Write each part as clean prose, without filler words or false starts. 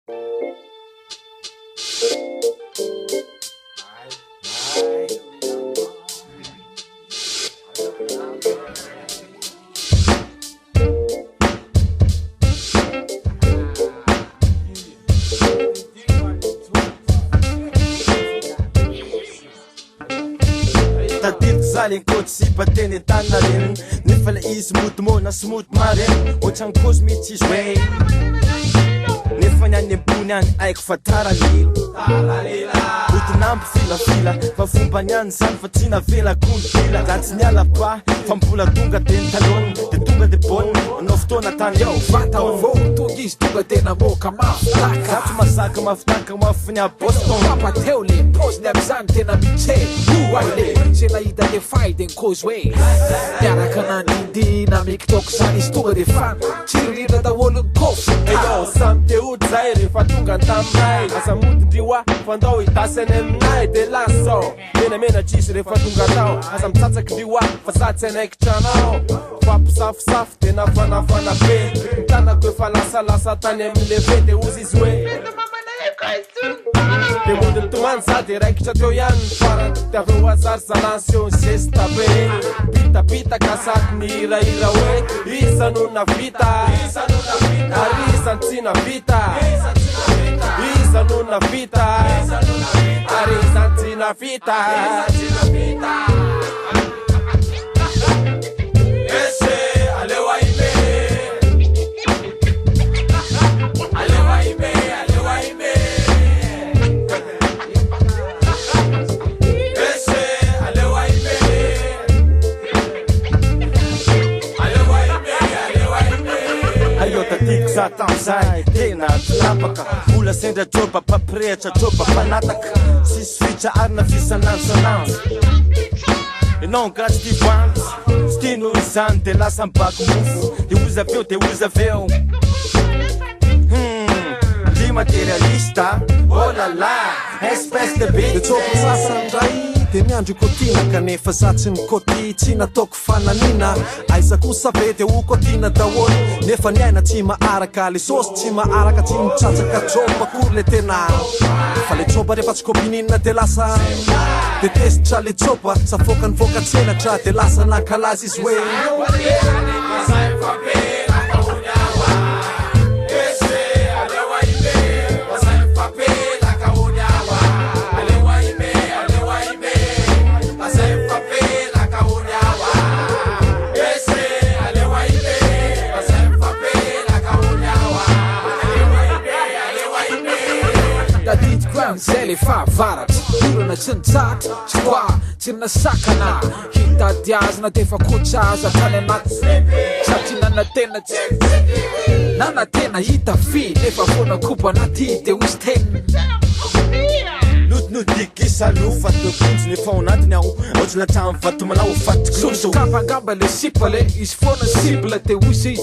Tadidiko zaly ankoatra sy bateny an-tany reny nefa la izy moty mona sy moty mareny ohatrany kozy mihitsy izy hoe nefa ny any ambony any aiko fa tsara lela otinamby filafila fa fomba ny any zany fa tsy navela konopila da tsy niala ba fa mbola tonga de ny talony de tonga de bony anao fotoana tany ao vata vo tonga izy tonga tena moka mafitaka zato mazaka mafitaka mafiny a Boston papateo le poziny am'izany tena mitseny oaile se nahita le faideny kozy hoe miaraka nanindina mikitoko zany izy tonga de fana tsy ririna daholony kofy eyo samy te ody zay rehefa tonga taminay asa modindrioa fandao hitasany aminay de lasao menamena tsisy rehefa tonga tao asa mitsatsaky ndrioa fa satsy anaikitranao fampisafosafo de nafanafana be mitanako efa lasalasa tany amin'le be de ozy izy hoe de modiny tomany sady raikitra teo ihany farany de aveo azary zalansion gesta be bitabitaka saky ny hirahira hoe isa no navita ary isany tsy navita isa no navita ary isany tsy navita Tadidiko za tam'zay tena tilapaka vola sendra droba paprehatra droba panataka sisy fitsarina fisanansananza enao graty ty voanty sy ty noho izany de lasa mibako mofo de ozy aveo de ozy aveo ndi materialista oh la la espèce de de bitch tsoko sasandray de miandro kotina kanefa zatsy ny kôty tsy nataoko fananina aiza kosa ve de ho kôtina daholo nefa ny aina tsy maaraka le sosy tsy maaraka tsy mitsatsaka troba kory le tena fa le troba rehefa tsy kôpininina de lasa de tezitra le troba safokany voka-tsenatra de lasa nankalazy izy hoe zay le fahavaratra orana tsy nitsatra tsy koa tsy nasakana hitady azona defa kotra aza tany anaty satria nanatena nanatena hita fi nefa fona kobo anaty de ozy tena notinodikisa lofa tokonjy nefa ao anatiny aho ohatsy latramy vatomanao fatikosokapangamba le sipa le izy fona cible de ozy izy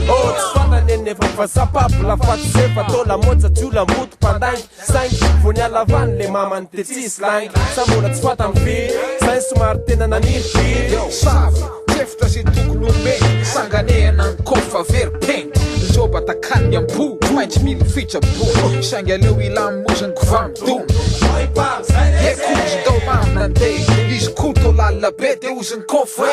oh tsy fananeny efa fasapapo lafaty se fa tô lamoja tsy ola moto mpandaingy saingy vo nialavany le mamany de tsisy laingy sambola tsy fata mifiry zay somary tena nanirifiry savy tsefitra sy tokolombe sanganehana ny kofa veripeny joba takany ampo maintsy mily fitrabo saingy aleo ilamozany kovamidony ekozy dao maminande izy koto lalabe de oziny kofa